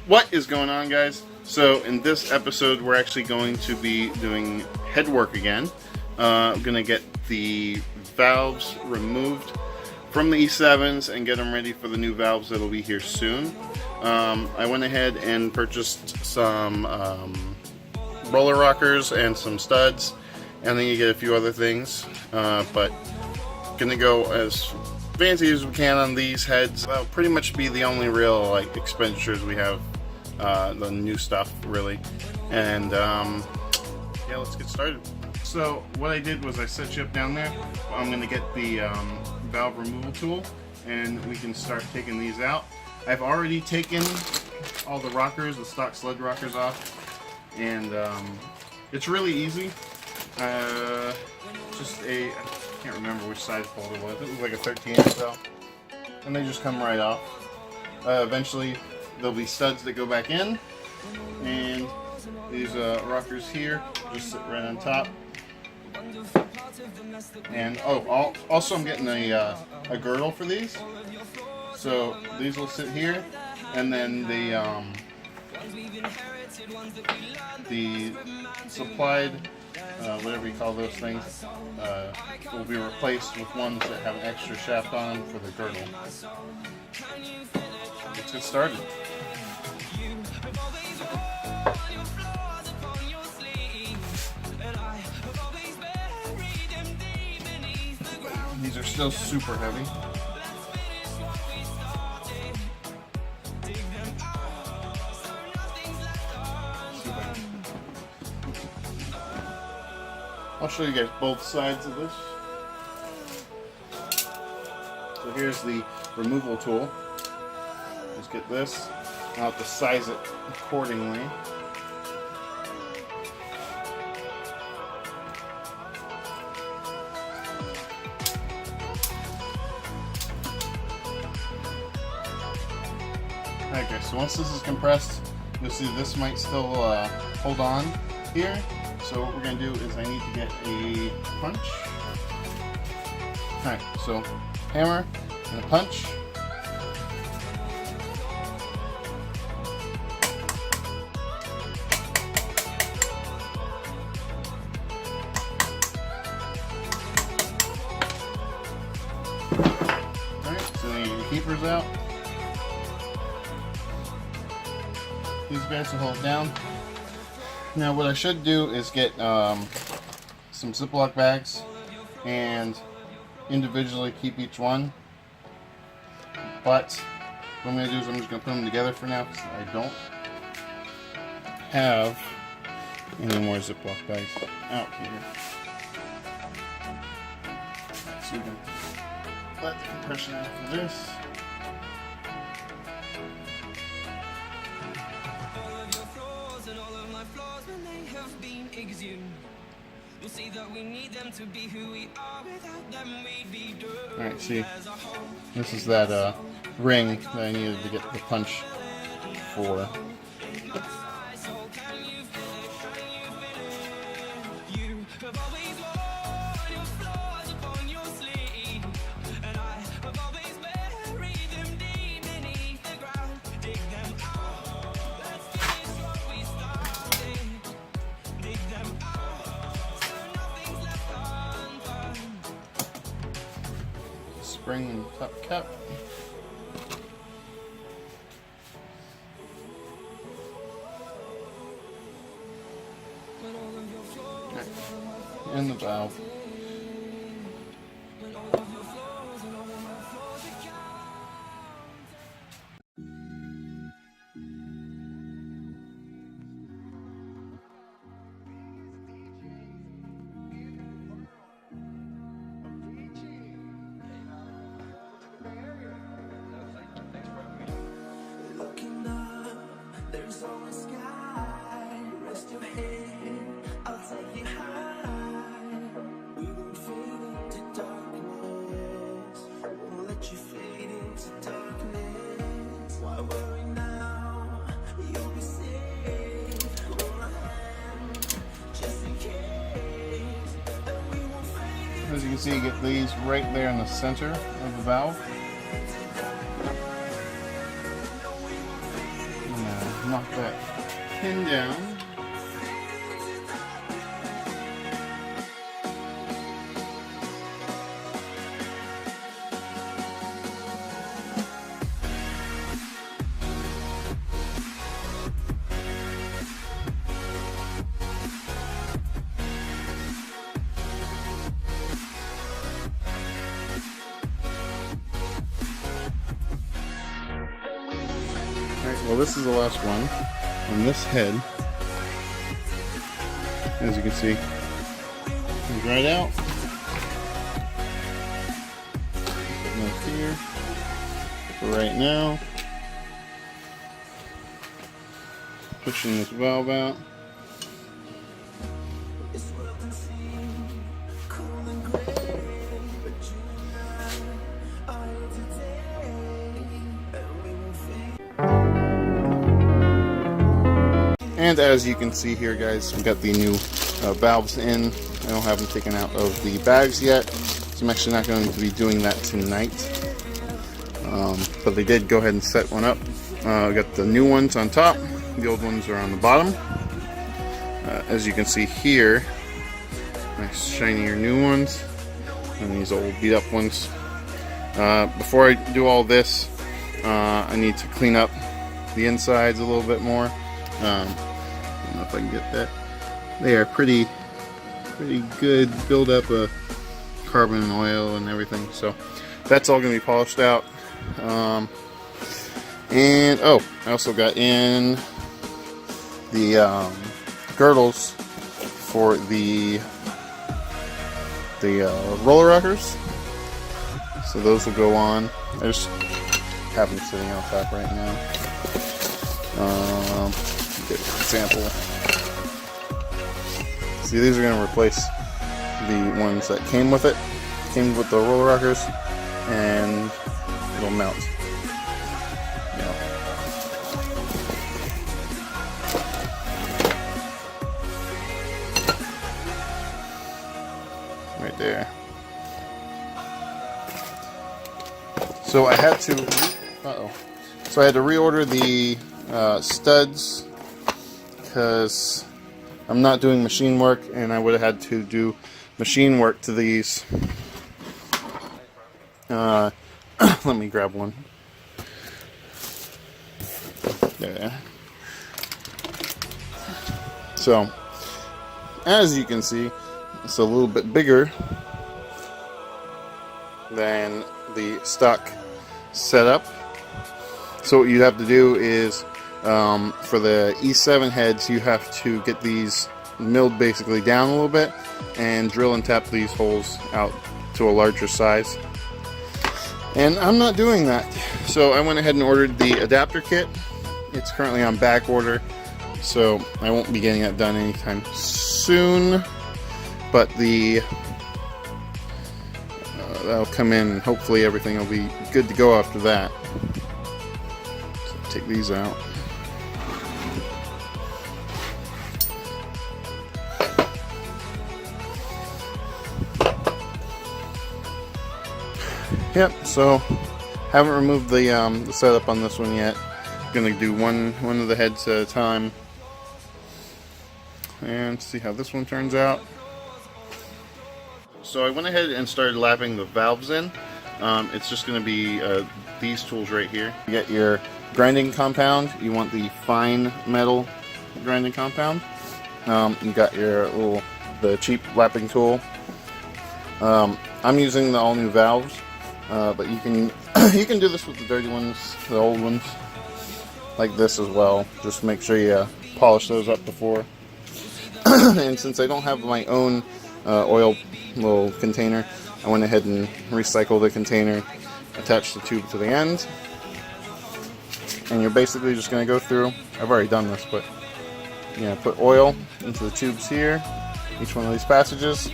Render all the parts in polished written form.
What is going on, guys? So in this episode we're actually going to be doing head work again. I'm gonna get the valves removed from the E7s and get them ready for the new valves that'll be here soon. I went ahead and purchased some roller rockers and some studs, and then you get a few other things, but gonna go as fancy as we can on these heads. That'll pretty much be the only real expenditures we have, the new stuff really. And yeah, let's get started. So what I did was I set you up down there. I'm gonna get the valve removal tool and we can start taking these out. I've already taken all the rockers, the stock sled rockers off, and it's really easy. Just I can't remember which size bolt it was. It was like a 13 or so, and they just come right off. Eventually there'll be studs that go back in, and these rockers here just sit right on top. And oh, also I'm getting a girdle for these, so these will sit here, and then the supplied whatever you call those things will be replaced with ones that have an extra shaft on them for the girdle. Let's get started. These are still super heavy. I'll show you guys both sides of this. So here's the removal tool. Just get this. I'll have to size it accordingly. Alright guys, so once this is compressed, you'll see this might still hold on here. So what we're going to do is I need to get a punch. Alright, so hammer and a punch. Alright, so then you get your keepers out. These guys will hold down. Now what I should do is get some Ziploc bags and individually keep each one, but what I'm going to do is I'm just going to put them together for now because I don't have any more Ziploc bags out here. So we can let the compression out for this. Alright, see, this is that ring that I needed to get the punch for. Spring and top cap. Right. And the valve. you can see, you get these right there in the center of the valve. Knock that pin down. Well, this is the last one on this head. As you can see, it's right out. Put this here for right now. Pushing this valve out. And as you can see here, guys, we got the new valves in. I don't have them taken out of the bags yet, so I'm actually not going to be doing that tonight. But they did go ahead and set one up. We got the new ones on top, the old ones are on the bottom. As you can see here, nice shinier new ones, and these old beat up ones. Before I do all this, I need to clean up the insides a little bit more. I don't know if I can get that. They are pretty good buildup of carbon and oil and everything, so that's all going to be polished out. And oh, I also got in the girdles for the roller rockers, so those will go on. I just have them sitting on top right now. Good example. See, these are going to replace the ones that came with it. Came with the roller rockers, and it'll mount. Yeah. Right there. So I had to. So I had to reorder the studs because I'm not doing machine work, and I would have had to do machine work to these. Let me grab one. There. So, as you can see, it's a little bit bigger than the stock setup. So what you have to do is, for the E7 heads, you have to get these milled basically down a little bit and drill and tap these holes out to a larger size. And I'm not doing that. So I went ahead and ordered the adapter kit. It's currently on back order, so I won't be getting that done anytime soon. But that'll come in, and hopefully everything will be good to go after that. So take these out. Yep, so haven't removed the setup on this one yet. Gonna do one of the heads at a time and see how this one turns out. So I went ahead and started lapping the valves in. It's just gonna be these tools right here. You get your grinding compound. You want the fine metal grinding compound. You got your the cheap lapping tool. I'm using the all new valves. But you can you can do this with the dirty ones, the old ones, like this as well. Just make sure you polish those up before. And since I don't have my own oil little container, I went ahead and recycled the container, attached the tube to the end, and you're basically just going to go through. I've already done this, but put oil into the tubes here, each one of these passages,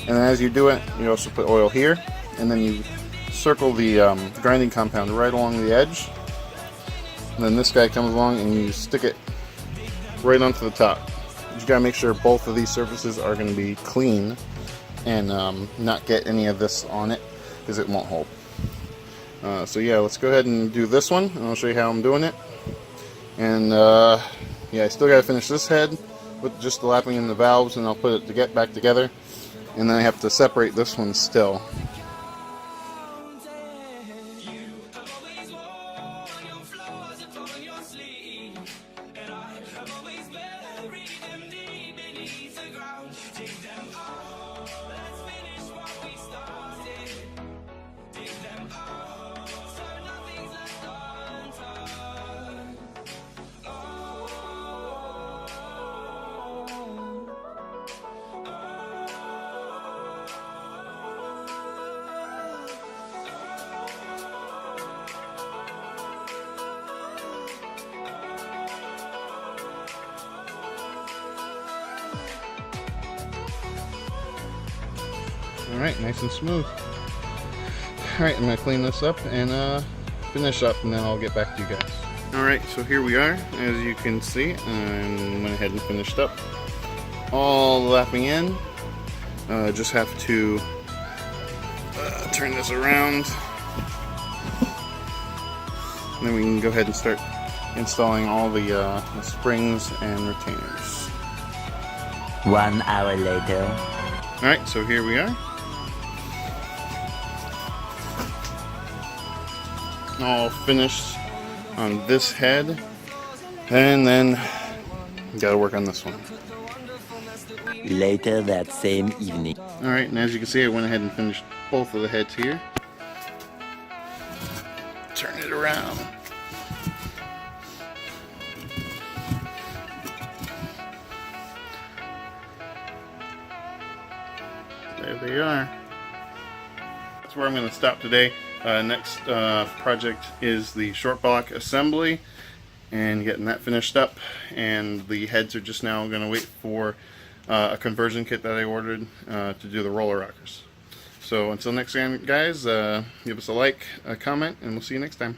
and then as you do it, you also put oil here, and then you circle the grinding compound right along the edge, and then this guy comes along and you stick it right onto the top. You gotta make sure both of these surfaces are going to be clean, and not get any of this on it, because it won't hold. So yeah, let's go ahead and do this one, and I'll show you how I'm doing it. And yeah, I still got to finish this head with just the lapping in the valves, and I'll put it to get back together. And then I have to separate this one still. Alright, nice and smooth. Alright, I'm going to clean this up and finish up, and then I'll get back to you guys. Alright, so here we are. As you can see, I went ahead and finished up all the lapping in. Just have to turn this around, and then we can go ahead and start installing all the springs and retainers. 1 hour later. Alright, so here we are. All finished on this head, and then gotta work on this one. Later that same evening. Alright, and as you can see, I went ahead and finished both of the heads here. Turn it around. There they are. That's where I'm going to stop today. Next project is the short block assembly and getting that finished up, and the heads are just now going to wait for a conversion kit that I ordered to do the roller rockers. So until next time, guys, give us a like, a comment, and we'll see you next time.